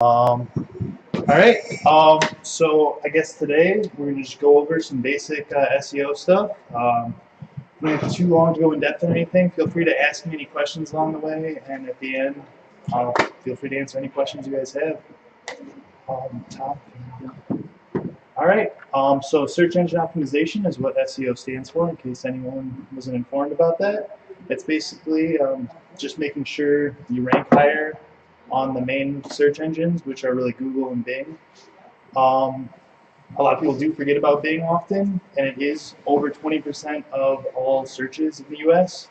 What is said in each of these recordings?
All right. So I guess today we're gonna just go over some basic SEO stuff. We don't have too long to go in depth on anything. Feel free to ask me any questions along the way, and at the end, feel free to answer any questions you guys have. Top. All right. So search engine optimization is what SEO stands for. In case anyone wasn't informed about that, it's basically just making sure you rank higher on the main search engines, which are really Google and Bing. A lot of people do forget about Bing often, and it is over 20% of all searches in the U.S.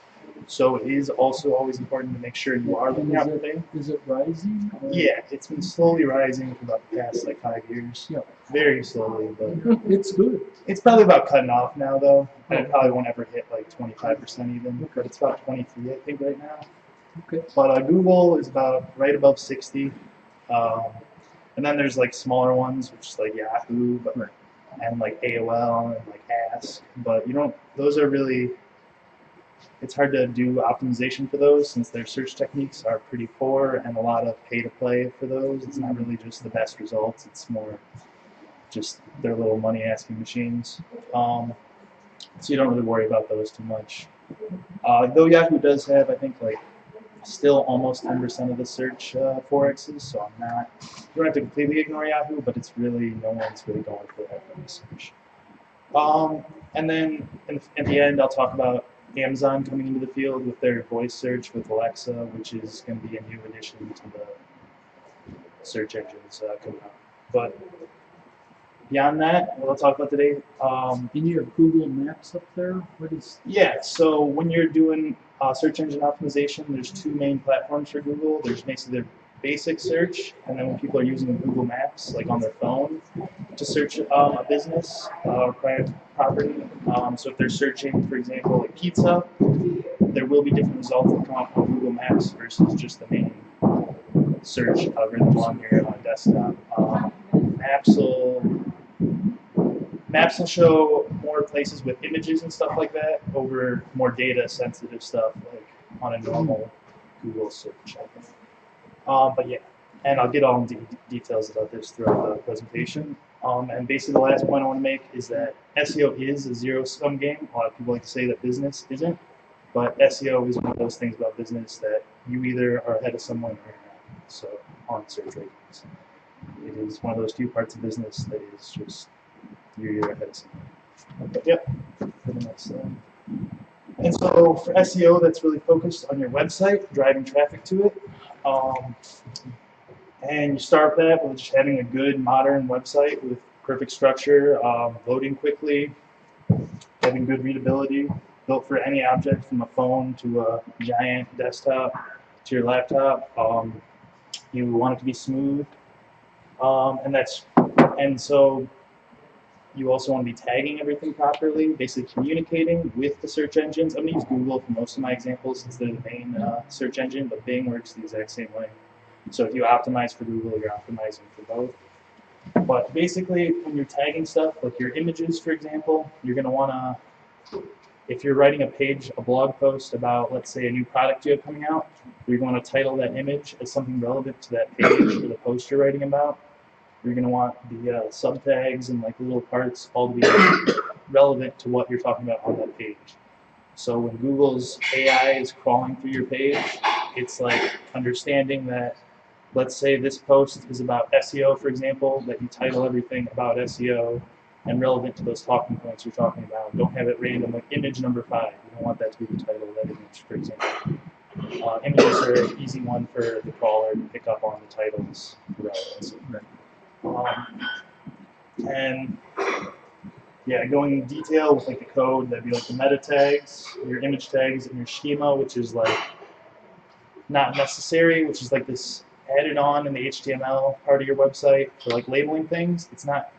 So it is also always important to make sure you are looking out for Bing. Is it rising? Or? Yeah, it's been slowly rising for about the past 5 years. Yeah. Very slowly, but it's good. It's probably about cutting off now, though. And it probably won't ever hit 25% even, but it's about 23, I think, right now. Okay. But Google is about right above 60. And then there's smaller ones, which is Yahoo, but and AOL and Ask. But those are really, it's hard to do optimization for those since their search techniques are pretty poor and a lot of pay to play for those. It's not really just the best results. It's more just their little money asking machines. So you don't really worry about those too much. Though Yahoo does have, I think, still almost 10% of the search forexes, so you don't have to completely ignore Yahoo, but it's really, no one's really going for that kind of search. And then at the end, I'll talk about Amazon coming into the field with their voice search with Alexa, which is going to be a new addition to the search engines coming up. But beyond that, what I'll talk about today. In your Google Maps up there, what is? Yeah, so when you're doing search engine optimization, there's two main platforms for Google. There's basically their basic search, and then when people are using Google Maps, on their phone, to search a business or private property. So if they're searching, for example, pizza, there will be different results that come up on Google Maps versus just the main search algorithm on your desktop. Maps will show more places with images and stuff like that over more data sensitive stuff on a normal Google search, I think. But yeah, and I'll get all into details about this throughout the presentation. And basically the last point I want to make is that SEO is a zero-sum game. A lot of people like to say that business isn't, but SEO is one of those things about business that you either are ahead of someone or not. So on search rankings, it is one of those few parts of business that is just you're either ahead of someone. Okay, yep, for the next slide. And so for SEO, that's really focused on your website, driving traffic to it. And you start that with just having a good modern website with perfect structure, loading quickly, having good readability, built for any object from a phone to a giant desktop to your laptop. You want it to be smooth, and so you also want to be tagging everything properly, basically communicating with the search engines. I'm going to use Google for most of my examples since they're the main search engine, but Bing works the exact same way. So if you optimize for Google, you're optimizing for both. But basically, when you're tagging stuff, like your images, for example, you're going to want to, if you're writing a blog post about, let's say, a new product you have coming out, you're going to title that image as something relevant to that page or the post you're writing about. You're going to want the subtags and little parts all to be relevant to what you're talking about on that page. So when Google's AI is crawling through your page, it's understanding that, let's say this post is about SEO, for example, that you title everything about SEO and relevant to those talking points you're talking about. Don't have it random, image number 5. You don't want that to be the title of that image, for example. Images are an easy one for the crawler to pick up on the titles for relevancy. And yeah, going in detail with the code, that'd be the meta tags, your image tags, and your schema, which is not necessary, which is this added on in the HTML part of your website for labeling things.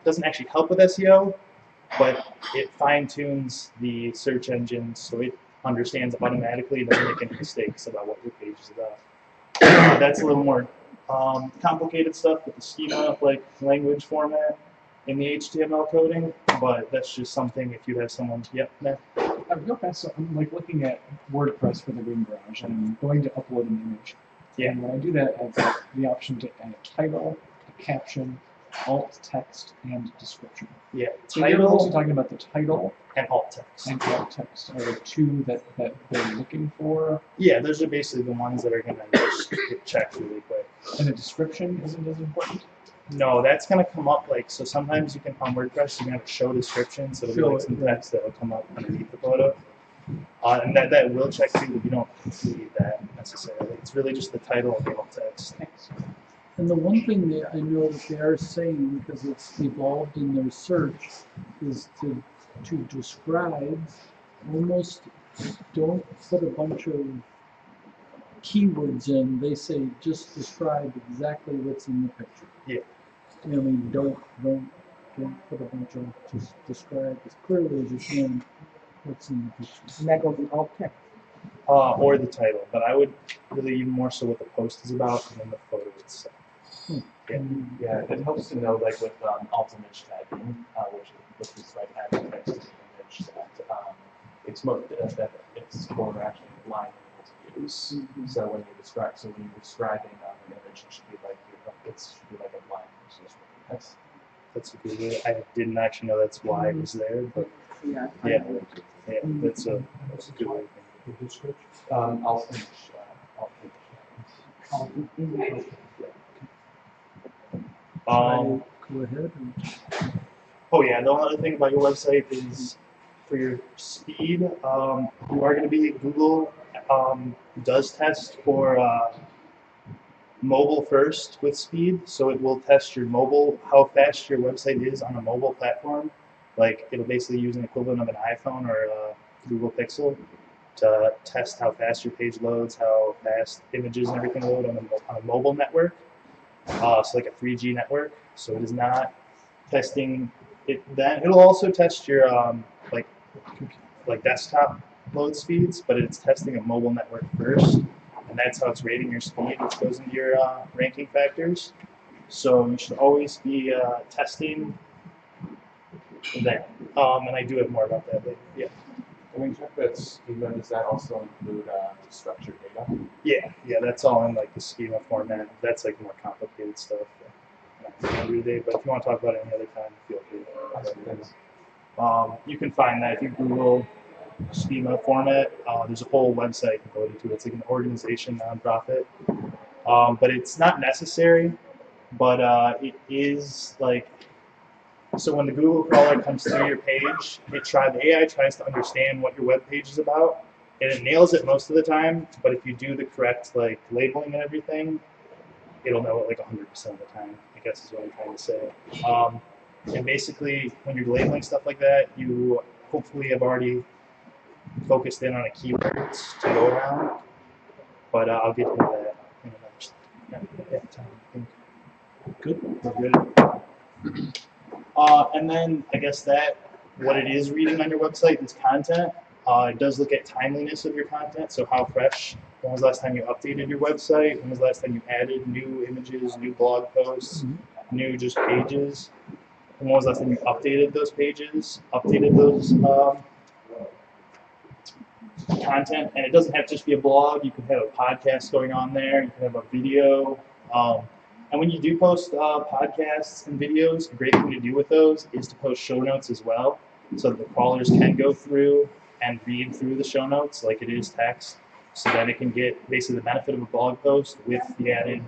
Doesn't actually help with SEO, but it fine tunes the search engine so it understands automatically and doesn't make any mistakes about what your page is about. That's a little more complicated stuff with the schema, language format in the HTML coding, but that's just something if you have someone, yep, no. Real fast, so I'm looking at WordPress for the Green Garage, and I'm going to upload an image. Yeah. And when I do that, I've got the option to add a title, a caption, alt text, and description. Yeah. So you're mostly Title talking about the title and alt text. and alt text are the two that they're looking for, Yeah, those are basically the ones that are gonna just get checked really quick. and the description isn't as important. No, that's gonna come up like so. Sometimes you can on WordPress you can have a show description, so it'll be Show like it, some right. text that will come up underneath the photo. And that will check too, but you don't need that necessarily. It's really just the title and the alt text. And the one thing that I know that they are saying, because it's evolved in their search, is to describe, almost don't put a bunch of keywords in. They say just describe exactly what's in the picture. Yeah. I mean, don't put a bunch of, just describe as clearly as you can what's in the picture. And that goes in alt text. Or the title, but I would really even more so what the post is about than the photo itself. Yeah, it helps to know, like with alt image tagging, which is like adding text to the image that it's for actually blind people to use. So when you're describing an image, it should be like a blind person's. That's a good way. I didn't actually know that's why it was there, but Yeah. yeah, that's a good way. Alt image. Um, Go ahead. Oh yeah, the only other thing about your website is for your speed. You are going to be Google does test for mobile first with speed, so it will test your mobile how fast your website is on a mobile platform. Like it'll basically use an equivalent of an iPhone or a Google Pixel to test how fast your page loads, how fast images and everything load on a mobile network. So like a 3G network. So it is not testing it. Then it'll also test your like desktop load speeds, but it's testing a mobile network first, and that's how it's rating your speed, which goes into your ranking factors. So you should always be testing that. And I do have more about that later. Yeah. When we check that schema, does that also include structured data? Yeah, that's all in like the schema format. That's like more complicated stuff. Every day, but if you want to talk about it any other time, feel free. You can find that if you Google schema format. There's a whole website devoted to it. It's like an organization, nonprofit. But it's not necessary. But it is like so when the Google crawler comes through your page, the AI tries to understand what your web page is about, and it nails it most of the time. But if you do the correct like labeling and everything, it'll know it like 100% of the time, I guess is what I'm trying to say. And basically, when you're labeling stuff like that, you hopefully have already focused in on a keywords to go around. But I'll get into that in another time. I think. Good? We're good. And then I guess what it is reading on your website is content. It does look at timeliness of your content, so how fresh. When was the last time you updated your website? When was the last time you added new images, new blog posts, new just pages? And when was the last time you updated those pages, updated those content? And it doesn't have to just be a blog. You can have a podcast going on there. You can have a video. And when you do post podcasts and videos, a great thing to do with those is to post show notes as well, so that the crawlers can go through and read through the show notes like it is text, so that it can get basically the benefit of a blog post with the added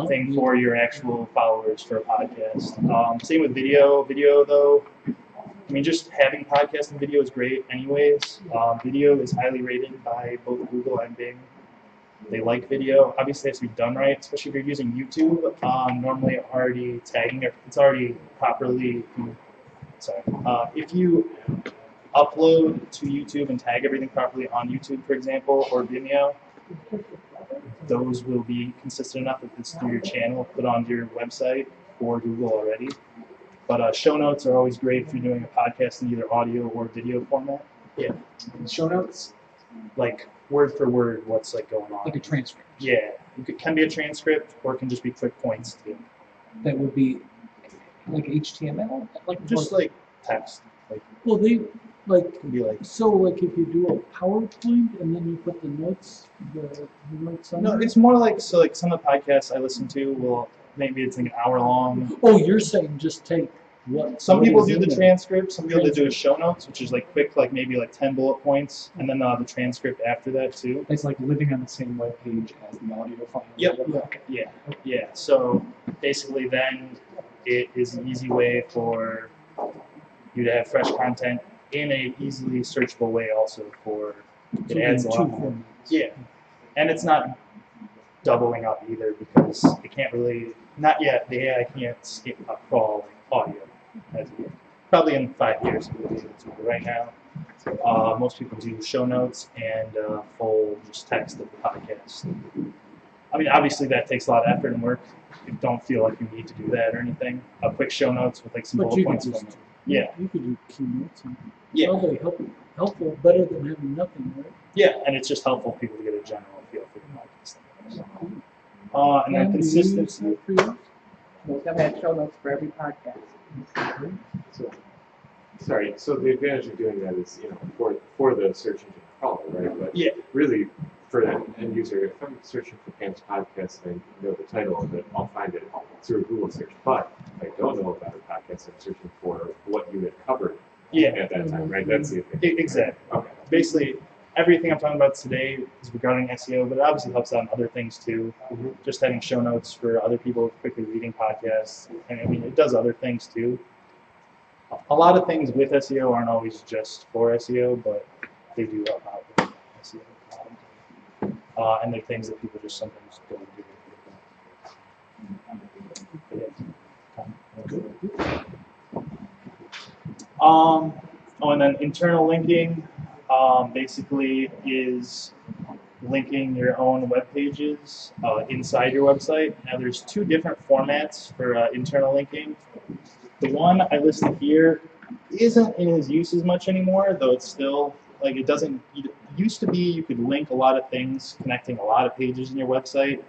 thing for your actual followers for a podcast. Same with video. Video, though, I mean, just having podcast and video is great anyways. Video is highly rated by both Google and Bing. They like video. Obviously, it has to be done right, especially if you're using YouTube. Normally, already tagging it, it's already properly. Sorry. If you upload to YouTube and tag everything properly on YouTube, for example, or Vimeo, those will be consistent enough if it's through your channel, put onto your website or Google already. But show notes are always great if you're doing a podcast in either audio or video format. Yeah. Show notes, Like word for word, what's like going on. like a transcript. Yeah, it can be a transcript or it can just be quick points too. That would be like HTML, like Just like text. Like Well, Like, It can be like, so like if you do a PowerPoint and then you put the notes on no, there? it's more like, so like some of the podcasts I listen to will, maybe it's like an hour long. Oh, you're saying just take what? Some what people is do in the there. transcript, some people do a show notes, which is like quick, like maybe like 10 bullet points, and then the transcript after that too. It's like living on the same web page as the audio file. Yep. Yeah. Yeah. So basically, then it is an easy way for you to have fresh content in a easily searchable way. Also, for it So adds a there's lot two more. formats. Yeah, and it's not doubling up either because it can't really. Not yet. The AI can't skip crawl like audio as yet. Probably in 5 years it will be able to. But right now, most people do show notes and full just text of the podcast. I mean, obviously that takes a lot of effort and work. You don't feel like you need to do that or anything. A quick show notes with like some But bullet you could points. just, Yeah, you could do keynotes and yeah, probably helpful, better than having nothing, right? yeah, and it's just helpful for people to get a general feel for the podcast. And then And do you use consistency. that for yours? We'll have had show notes for every podcast. So, sorry. So the advantage of doing that is, for the search engine crawler, right? But Yeah. really, for an end user, if I'm searching for Pam's podcast and I know the title of it, I'll find it through a Google search. But if I don't know about a podcast, I'm searching for what you had covered Yeah, at that time, right? That's the advantage. exactly. Okay. Basically, everything I'm talking about today is regarding SEO, but it obviously helps out in other things too. Mhm. Just having show notes for other people quickly reading podcasts, and I mean, it does other things too. A lot of things with SEO aren't always just for SEO, but they do help out with SEO. And they're things that people just sometimes don't do. And then internal linking basically is linking your own web pages inside your website. Now, there's two different formats for internal linking. The one I listed here isn't in his use as much anymore, though it's still, like, it doesn't, it used to be you could link a lot of things, connecting a lot of pages in your website,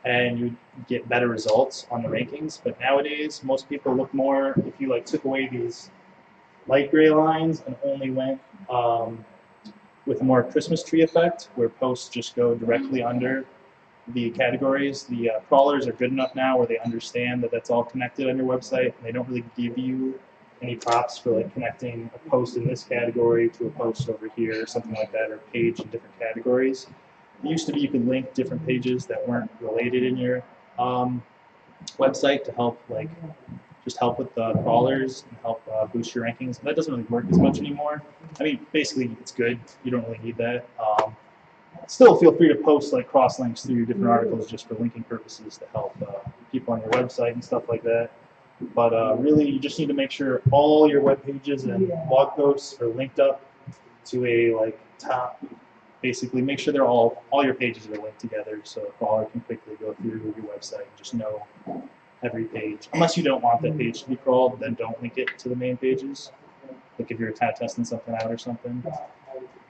and you get better results on the rankings. But nowadays, most people look more, if you like took away these light gray lines and only went with a more Christmas tree effect, where posts just go directly under the categories. The crawlers are good enough now where they understand that that's all connected on your website, and they don't really give you any props for like connecting a post in this category to a post over here or something like that, or a page in different categories. It used to be you could link different pages that weren't related in your website to help just help with the crawlers and help boost your rankings. That doesn't really work as much anymore. I mean, basically, it's good. You don't really need that. Still, feel free to post like cross links through your different articles just for linking purposes to help people on your website and stuff like that. But really, you just need to make sure all your web pages and blog posts are linked up to a top. Basically, make sure they're all your pages are linked together, so a crawler can quickly go through your website and just know every page. Unless you don't want that page to be crawled, then don't link it to the main pages. Like if you're kind of testing something out or something.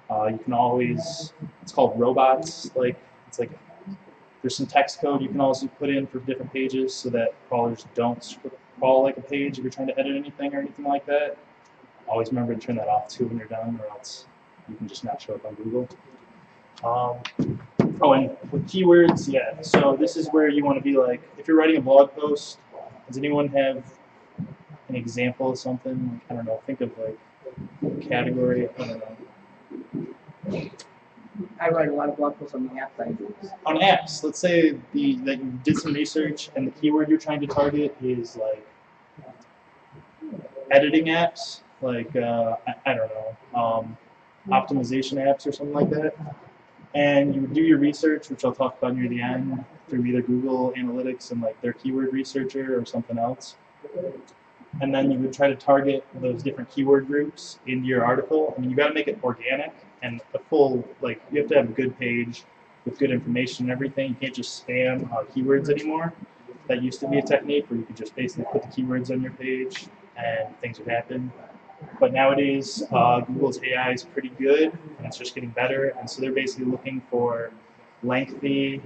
You can always, it's called robots. It's like there's some text code you can also put in for different pages so that crawlers don't crawl like a page if you're trying to edit anything or anything like that. Always remember to turn that off too when you're done, or else you can just not show up on Google. And with keywords, yeah. So this is where you want to be like, if you're writing a blog post, does anyone have an example of something? I don't know. Think of like a category. I don't know. I write a lot of blog posts on the apps I use. On apps, let's say that you did some research and the keyword you're trying to target is like editing apps, like I don't know, optimization apps or something like that. And you would do your research, which I'll talk about near the end, through either Google Analytics and like their keyword researcher or something else. And then you would try to target those different keyword groups into your article. I mean, you got to make it organic and a full, you have to have a good page with good information and everything. You can't just spam keywords anymore. That used to be a technique where you could just basically put the keywords on your page and things would happen. But nowadays, Google's AI is pretty good, and it's just getting better. And so they're basically looking for lengthy,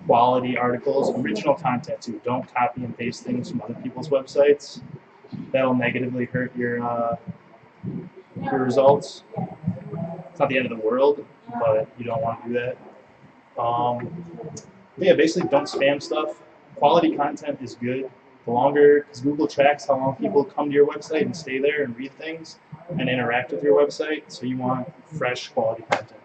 quality articles, original content too. Don't copy and paste things from other people's websites. That'll negatively hurt your your results. It's not the end of the world, but you don't want to do that. But yeah, basically don't spam stuff. Quality content is good. The longer, because Google tracks how long people come to your website and stay there and read things and interact with your website, so you want fresh quality content.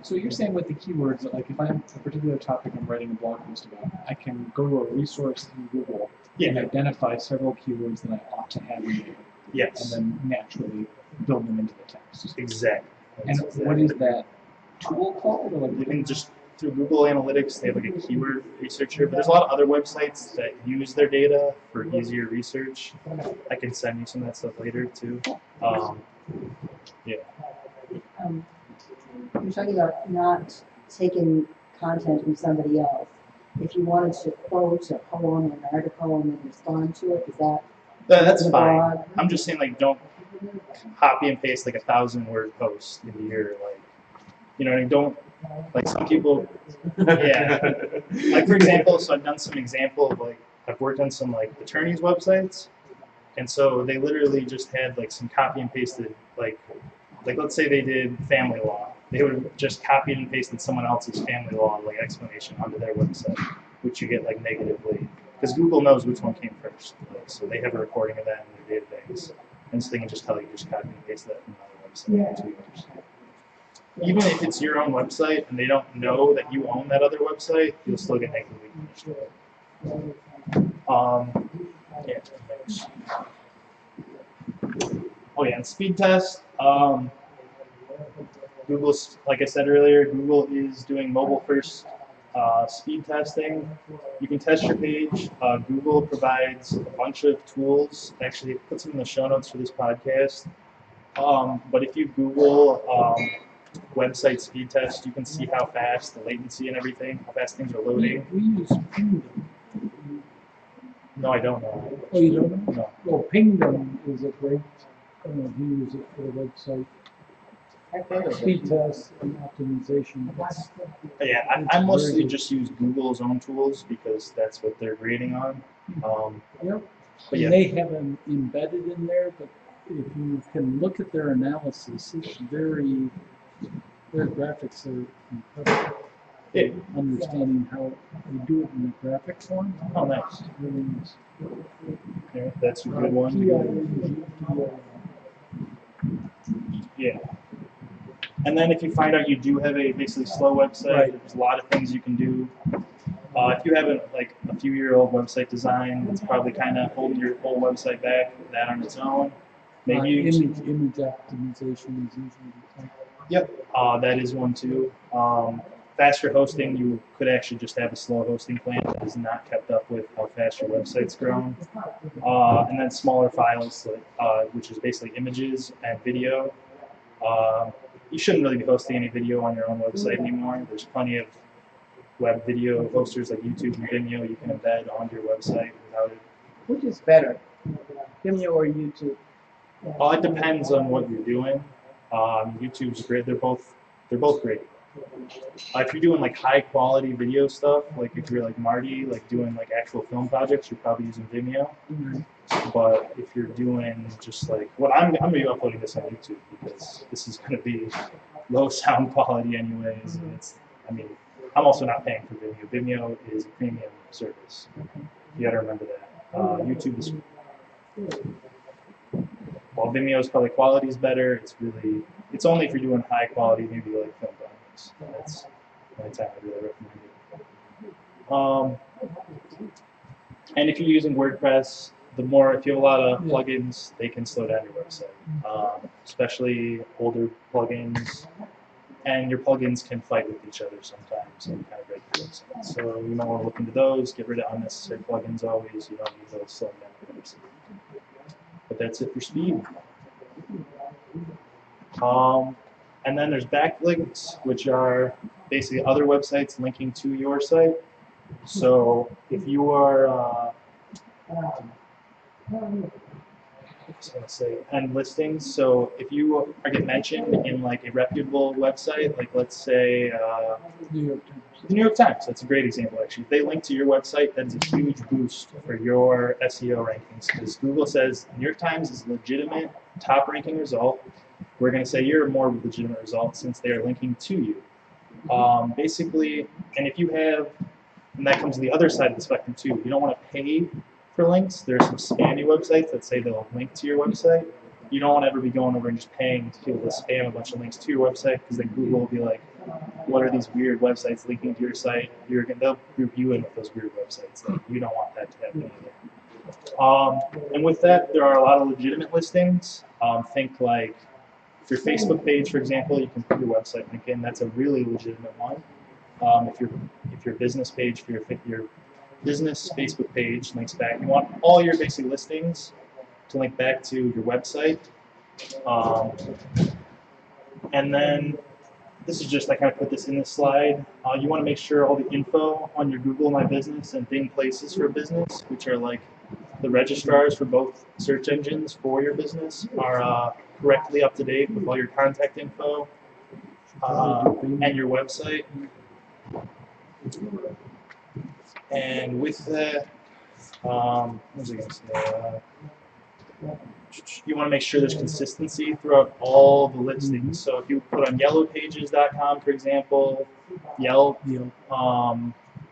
So you're saying with the keywords that, like, if I have a particular topic I'm writing a blog post about, I can go to a resource in Google and identify several keywords that I ought to have in there, Yes, and then naturally build them into the text. exactly. And what is that tool called? Or You like, can just, through Google Analytics, they have like a keyword researcher, but there's a lot of other websites that use their data for easier research. I can send you some of that stuff later too. Yeah. You're talking about not taking content from somebody else. If you wanted to quote a poem or an article and then respond to it, is that That's the fine. blog? I'm just saying, like, don't copy and paste like 1,000-word post into your, like, you know what I mean? Don't, like, some people, yeah. Like, for example, so I've done some example of, like, I've worked on some, like, attorneys' websites, and so they literally just had, like, some copy and pasted, like let's say they did family law. They would have just copied and pasted someone else's family law, like, explanation onto their website, which you get, like, negatively. Because Google knows which one came first, like, so they have a recording of that in their database. And so they can just tell you, just copy and paste that from another website to yours. Even if it's your own website and they don't know that you own that other website, you'll still get negatively punished. Yeah. Oh yeah, and speed test. Google's, like I said earlier, Google is doing mobile first speed testing. You can test your page. Google provides a bunch of tools. Actually, it puts them in the show notes for this podcast. But if you Google website speed test, you can see how fast the latency and everything, how fast things are loading. We use Pingdom. No, I don't know. Oh, you don't know? No. Well, Pingdom is a great, we use it for the website. Speed test and optimization. Yeah, I mostly just use Google's own tools because that's what they're grading on. Yep. But yeah. And they have them embedded in there, but if you can look at their analysis, it's very, their graphics are incredible. Yeah. Understanding how they do it in the graphic form. Oh, nice. Really nice. Yeah, that's a good one. Yeah. And then if you find out you do have a basically slow website, there's a lot of things you can do. If you have a few-year-old website design, it's probably kind of holding your whole website back, that on its own. Maybe you image optimization is usually the thing. Yep, that is one too. Faster hosting, you could actually just have a slow hosting plan that is not kept up with how fast your website's grown. And then smaller files, which is basically images and video. You shouldn't really be hosting any video on your own website anymore. There's plenty of web video hosters like YouTube and Vimeo you can embed onto your website without it. Which is better, Vimeo or YouTube? It depends on what you're doing. YouTube's great. They're both great. If you're doing like high quality video stuff, like if you're like Marty, like doing like actual film projects, you're probably using Vimeo. But if you're doing just like I'm gonna be uploading this on YouTube because this is gonna be low sound quality anyways. And I'm also not paying for Vimeo. Vimeo is a premium service. You gotta remember that. YouTube is, while Vimeo's probably quality is better, it's only if you're doing high quality, maybe like film projects. That's the only time I really recommend it. And if you're using WordPress, if you have a lot of plugins, they can slow down your website, especially older plugins. And your plugins can fight with each other sometimes and kind of break your website. So you might want to look into those, get rid of unnecessary plugins always. You don't need those slowing down your website. But that's it for speed. And then there's backlinks, which are basically other websites linking to your site. So if you are was I gonna say, and listings. So if you are get mentioned in like a reputable website, like let's say New York Times. the New York Times, that's a great example actually. If they link to your website, that is a huge boost for your SEO rankings because Google says New York Times is a legitimate top ranking result. We're going to say you're a more legitimate result since they are linking to you. Basically, and if you have, and that comes to the other side of the spectrum too, you don't want to pay for links. There are some spammy websites that say they'll link to your website. You don't want to ever be going over and just paying to people to spam a bunch of links to your website because then Google will be like, what are these weird websites linking to your site? They'll group you in with those weird websites. Like, you don't want that to happen either. And with that, there are a lot of legitimate listings. Think like if your Facebook page, for example, you can put your website link in. That's a really legitimate one. If your business page for your business Facebook page links back, you want all your basic listings to link back to your website. And then this is just, I kind of put this in this slide. You want to make sure all the info on your Google My Business and Bing Places for Business, which are like the registrars for both search engines for your business, are correctly up to date with all your contact info and your website. And with that, what was I going to say? You want to make sure there's consistency throughout all the listings. So if you put on yellowpages.com, for example, Yelp,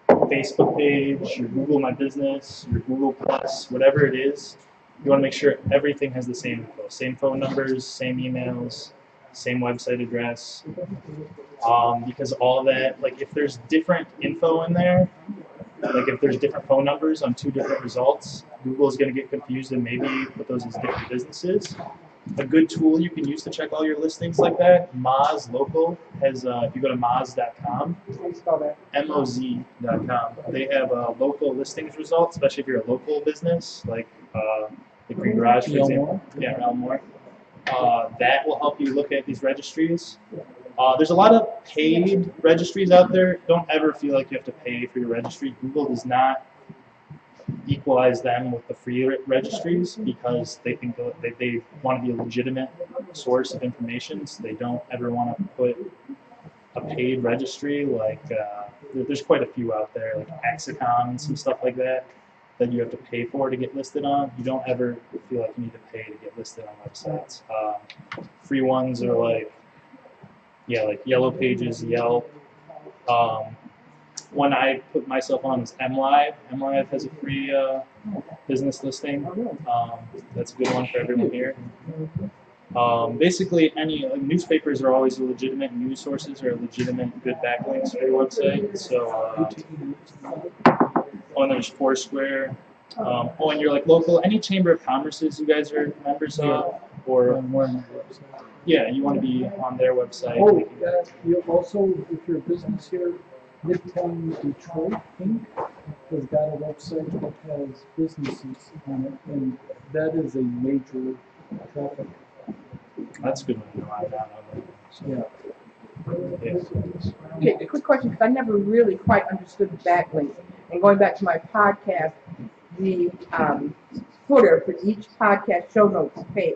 Facebook page, your Google My Business, your Google Plus, whatever it is, you want to make sure everything has the same info, same phone numbers, same emails, same website address. Because all of that, like if there's different info in there, like if there's different phone numbers on two different results, Google is going to get confused and maybe put those as different businesses. A good tool you can use to check all your listings like that, Moz Local, has, if you go to moz.com, MOZ.com, they have local listings results, especially if you're a local business, like the Green Garage, for example. Yeah, Elmore. That will help you look at these registries. There's a lot of paid registries out there. Don't ever feel like you have to pay for your registry. Google does not equalize them with the free registries because they think that they want to be a legitimate source of information. So they don't ever want to put a paid registry like there's quite a few out there like Axicom and some stuff like that you have to pay for to get listed on. You don't ever feel like you need to pay to get listed on websites. Free ones are like Yellow Pages, Yelp. One I put myself on is MLive. MLive has a free business listing. That's a good one for everyone here. Basically, any newspapers are always legitimate news sources or legitimate good backlinks for your website. So, and there's Foursquare. And you're like local, any chamber of commerces you guys are members of, or yeah, you want to be on their website. You also, if you're a business here, Midtown Detroit Inc. has got a website that has businesses on it, and that is a major traffic. That's a good one. I don't know. Yeah. Okay, a quick question, because I never really quite understood the backlinks. And going back to my podcast, the footer for each podcast show notes page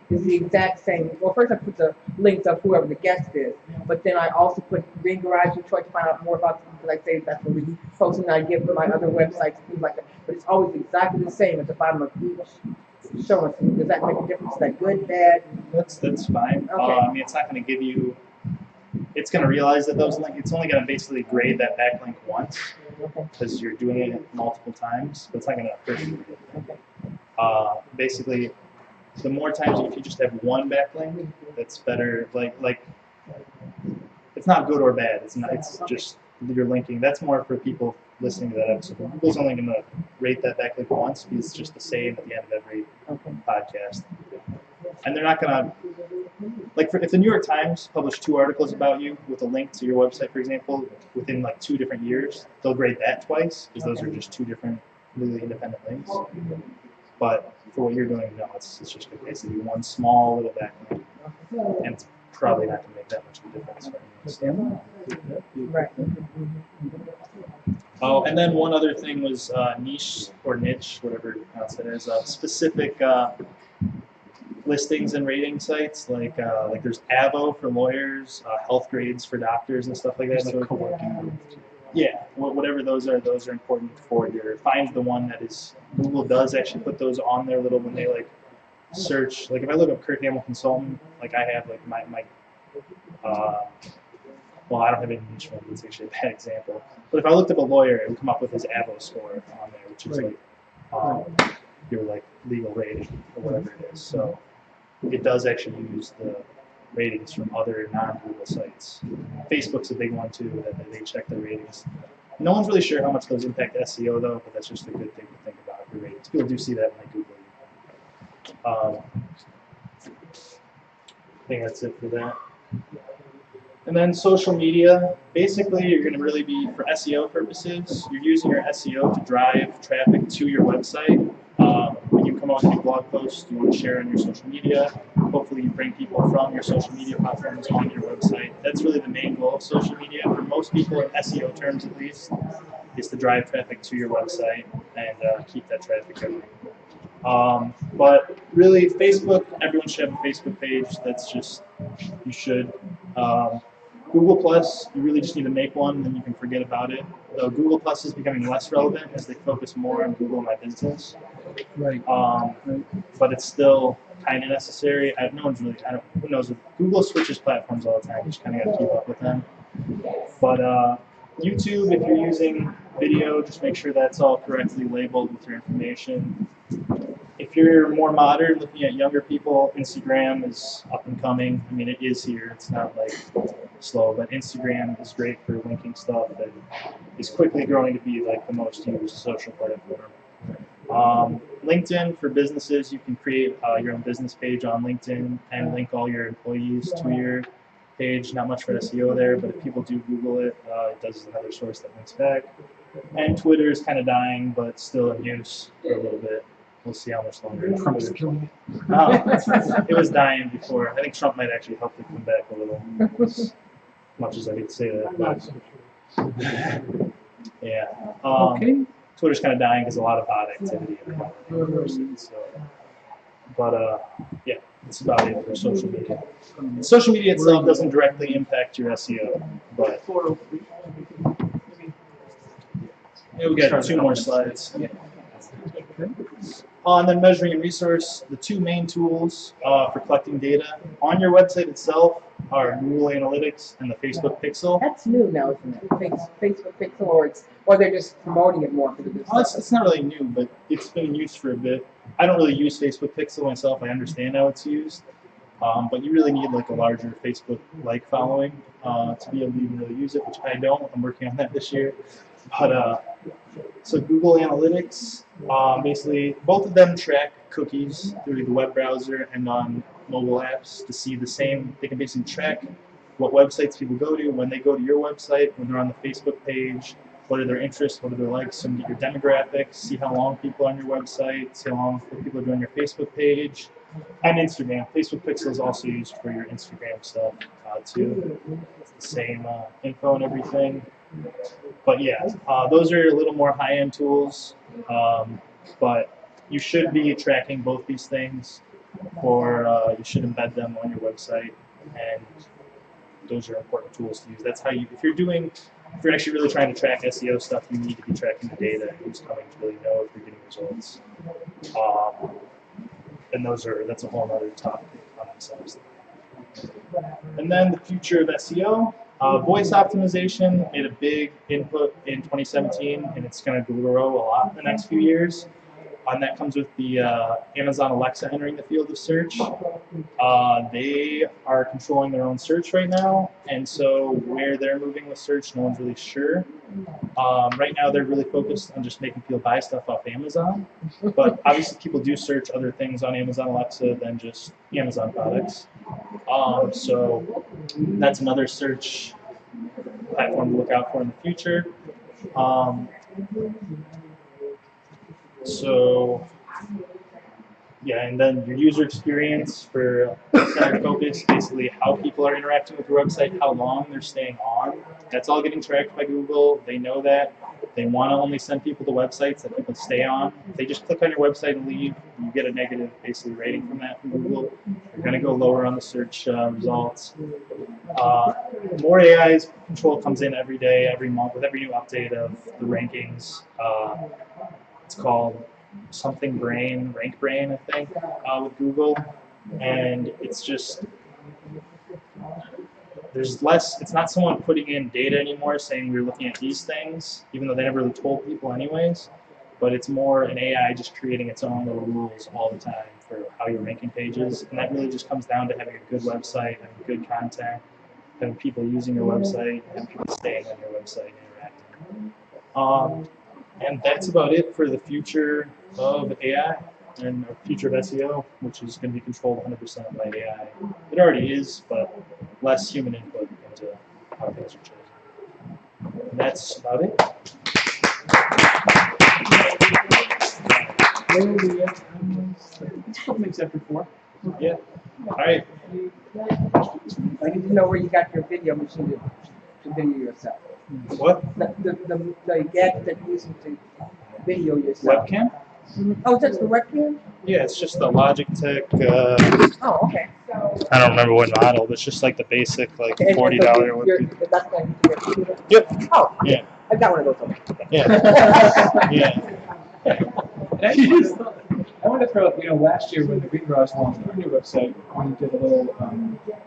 is the exact same. Well, first I put the links of whoever the guest is, but then I also put Green Garage Detroit to find out more about them, because I say that's what we post, and I give my other websites, things like that. But it's always exactly the same at the bottom of each show notes. Does that make a difference? Is that good, bad? That's fine. Okay. I mean, it's not going to give you. It's going to realize that those links. It's only going to basically grade that backlink once because you're doing it multiple times. But it's not going to push you. Basically, the more times, if you just have one backlink, that's better. Like, it's not good or bad. It's not. It's just you're linking. That's more for people listening to that episode. Google's only going to rate that backlink once because it's just the same at the end of every podcast. And they're not going to, like, if the New York Times published 2 articles about you with a link to your website, for example, within like 2 different years, they'll grade that twice because those are just 2 different completely independent links. But for what you're doing, no, it's just basically one small little backlink, and it's probably not going to make that much of a difference for anyone. Right. Oh, and then one other thing was niche or niche, whatever you pronounce it as, specific listings and rating sites like there's Avo for lawyers, health grades for doctors and stuff like that. Just So like co-working groups. yeah, whatever those are important for your. Find the one that is Google does actually put those on there little when they like search. Like if I look up Kurt Hamel consultant, like I have like my well, I don't have any niche one. It's actually a bad example. But if I looked up a lawyer, it would come up with his Avo score on there, which is like your like legal rating or whatever it is. So it does actually use the ratings from other non-Google sites. Facebook's a big one too, that they check the ratings. No one's really sure how much those impact SEO though, but that's just a good thing to think about, the ratings. People do see that when they Google you. I think that's it for that. And then social media, basically you're going to really be, for SEO purposes, you're using your SEO to drive traffic to your website. When you come out with a blog post, you want to share on your social media. Hopefully you bring people from your social media platforms on your website. That's really the main goal of social media, for most people in SEO terms at least, is to drive traffic to your website and keep that traffic going. But really, Facebook, everyone should have a Facebook page. That's just, you should. Google Plus, you really just need to make one, then you can forget about it. Though Google Plus is becoming less relevant as they focus more on Google My Business. Right. But it's still kind of necessary. No one's really, who knows? Google switches platforms all the time. You just kind of got to keep up with them. But YouTube, if you're using video, just make sure that's all correctly labeled with your information. If you're more modern, looking at younger people, Instagram is up and coming. I mean, it is here. It's not like slow, but Instagram is great for linking stuff and is quickly growing to be like the most used social platform. LinkedIn for businesses, you can create your own business page on LinkedIn and link all your employees to your page. Not much for SEO there, but if people do Google it, it does another source that links back. And Twitter is kind of dying, but still in use for a little bit. We'll see how much longer. Trump's killing It was dying before. I think Trump might actually help it come back a little. As much as I hate to say that. But, yeah. Okay. Twitter's kind of dying because a lot of bot activity in the person. So, but yeah, that's about it for social media. Social media itself doesn't directly impact your SEO, but yeah, we got 2 more slides. And then measuring and resource, the 2 main tools for collecting data on your website itself are Google Analytics and the Facebook Pixel. That's new now, isn't it? Facebook Pixel, or they're just promoting it more for the business. It's not really new, but it's been in use for a bit. I don't really use Facebook Pixel myself. I understand how it's used, but you really need like a larger Facebook-like following to be able to even really use it, which I don't. I'm working on that this year. But so Google Analytics, basically both of them track cookies through the web browser and on mobile apps to see the same. They can basically track what websites people go to, when they go to your website, when they're on the Facebook page, what are their interests, what are their likes, so you get your demographics, see how long people are on your website, see how long people are doing your Facebook page, and Instagram. Facebook Pixel is also used for your Instagram stuff too. It's the same info and everything. But yeah, those are a little more high-end tools, but you should be tracking both these things, or you should embed them on your website, and those are important tools to use. That's how you, if you're actually really trying to track SEO stuff, you need to be tracking the data and who's coming to really know if you're getting results. And that's a whole other topic on themselves. And then the future of SEO. Voice optimization made a big input in 2017, and it's going to grow a lot in the next few years. And that comes with the Amazon Alexa entering the field of search. They are controlling their own search right now, and so where they're moving with search, no one's really sure. Right now, they're really focused on just making people buy stuff off Amazon, but obviously people do search other things on Amazon Alexa than just Amazon products. So that's another search platform to look out for in the future. So yeah, and then your user experience for center focus, basically how people are interacting with your website, how long they're staying on. That's all getting tracked by Google. They know that. They want to only send people to websites that people stay on. If they just click on your website and leave, you get a negative basically rating from that from Google. You're going to go lower on the search results. More AI control comes in every day, every month, with every new update of the rankings. It's called something brain, rank brain, I think, with Google. And it's just, there's less, it's not someone putting in data anymore saying we're looking at these things, even though they never really told people anyways. But it's more an AI just creating its own little rules all the time for how you're ranking pages. And that really just comes down to having a good website, having good content, having people using your website, having people staying on your website and interacting. And that's about it for the future of AI and the future of SEO, which is going to be controlled 100% by AI. It already is, but less human input into how things are chosen. And that's about it. It's couple things after 4. Yeah. All right. I need to know where you got your video machine to video yourself. What? The gadget that you're using to video yourself. Webcam? Oh, that's the webcam? Yeah, it's just the Logitech. Oh, okay. I don't remember what model, but it's just like the basic, like And $40 webcam. that's going to your computer? Yep. Oh, Yeah. I've got one of those. Okay. Yeah. Yeah. And I wanted to throw up, last year when the Green Garage launched our new website, we did a little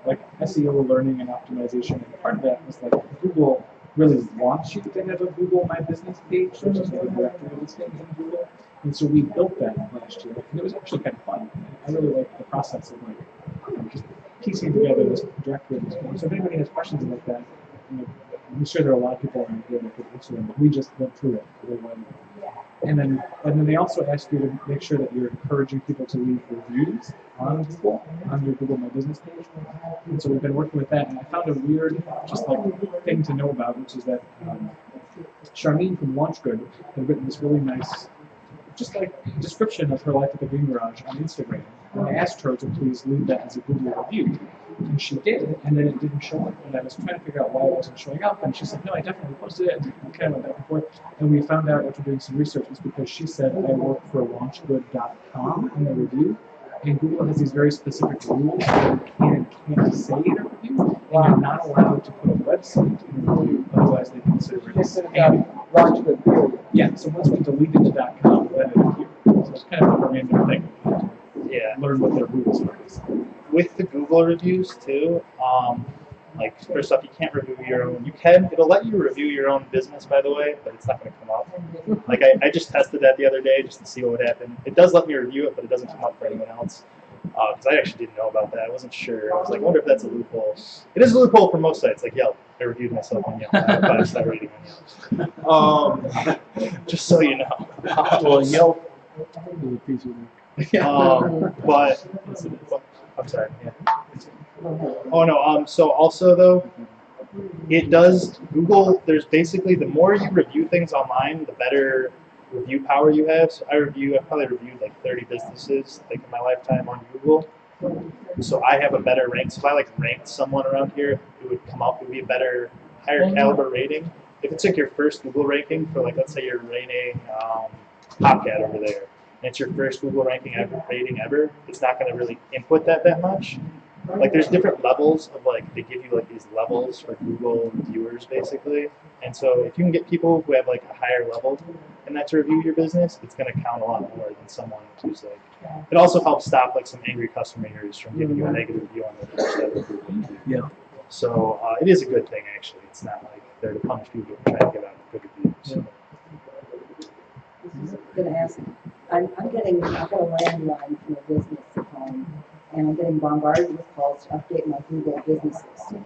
like SEO learning and optimization, and part of that was like Google really wants you to have a Google My Business page, which is like a directory listing in Google. And so we built that last year, and it was actually kind of fun. I really liked the process of like just piecing together this directory listing. So if anybody has questions about that, I'm sure there are a lot of people around here that could answer them, but we just went through it really well. And then they also ask you to make sure that you're encouraging people to leave reviews on Google, on your Google My Business page. And so we've been working with that, and I found a weird, just like thing to know about, which is that Charlene from LaunchGood had written this really nice, just like description of her life at the Green Garage on Instagram. And I asked her to please leave that as a Google review. And she did, and then it didn't show up. And I was trying to figure out why it wasn't showing up. And she said, no, I definitely posted it. And we kind of went back and forth. And we found out after doing some research was because she said, I work for launchgood.com in the review. And Google has these very specific rules that you can and can't say in a review. And you're not allowed to put a website in a review, otherwise they consider it as spam. Yeah, so once we deleted the .com, then it appeared. So it's kind of a random thing. Yeah. Learn what their rules are. With the Google reviews too, like first off, you can't review your own. You can. It'll let you review your own business, by the way, but it's not going to come up. Like I just tested that the other day just to see what would happen. It does let me review it, but it doesn't come up for anyone else. Because I actually didn't know about that. I wasn't sure. I was like, I wonder if that's a loophole. It is a loophole for most sites, like Yelp. I reviewed myself on Yelp. I have a 5-star rating on Yelp. Just so you know. Well, Yelp is a piece of work. But I'm sorry. Yeah. Oh no. So also though, it does Google. There's basically the more you review things online, the better review power you have. So I probably reviewed like 30 businesses like in my lifetime on Google. So I have a better rank. So if I like ranked someone around here, it would come up. It would be a better, higher caliber rating. If it's like your first Google ranking for like, let's say you're rating Popcat over there, and it's your first Google rating ever, it's not going to really input that much. Like there's different levels of like, they give you like these levels for Google reviewers basically. And so if you can get people who have like a higher level and that to review your business, it's going to count a lot more than someone who's like, it also helps stop like some angry customers from giving you a negative review on their first ever. Yeah. So it is a good thing actually. It's not like they're to punish people and try to give out good reviews. I'm going to ask, I've got a landline from a business at home, and I'm getting bombarded with calls to update my Google business listing.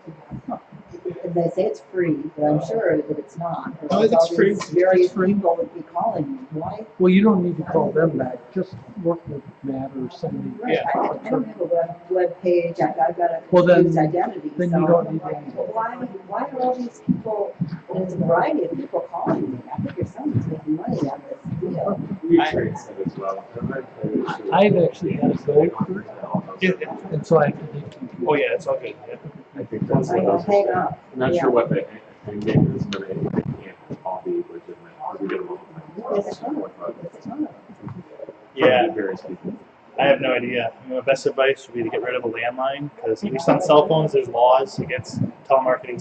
And they say it's free, but I'm sure that it's not. Oh, it's free. Various people would be calling me. Why? Well, you don't need to call them back. Just work with Matt or somebody. Right. I don't have a web page. I've got a Well, then- confused identity. then so you don't need to- But why are all these people, and it's a variety of people calling me? I think your son's making money out of this deal. We trace it as well. I've actually had to go through, and so I have to take Oh yeah, it's all good. Yeah. I think that's I what hang up. I'm not Yeah. sure what the end game is, but they can't all be legitimate. It's a ton of. Yeah, Various people. I have no idea. I mean, my best advice would be to get rid of a landline because at least on cell phones, there's laws against telemarketing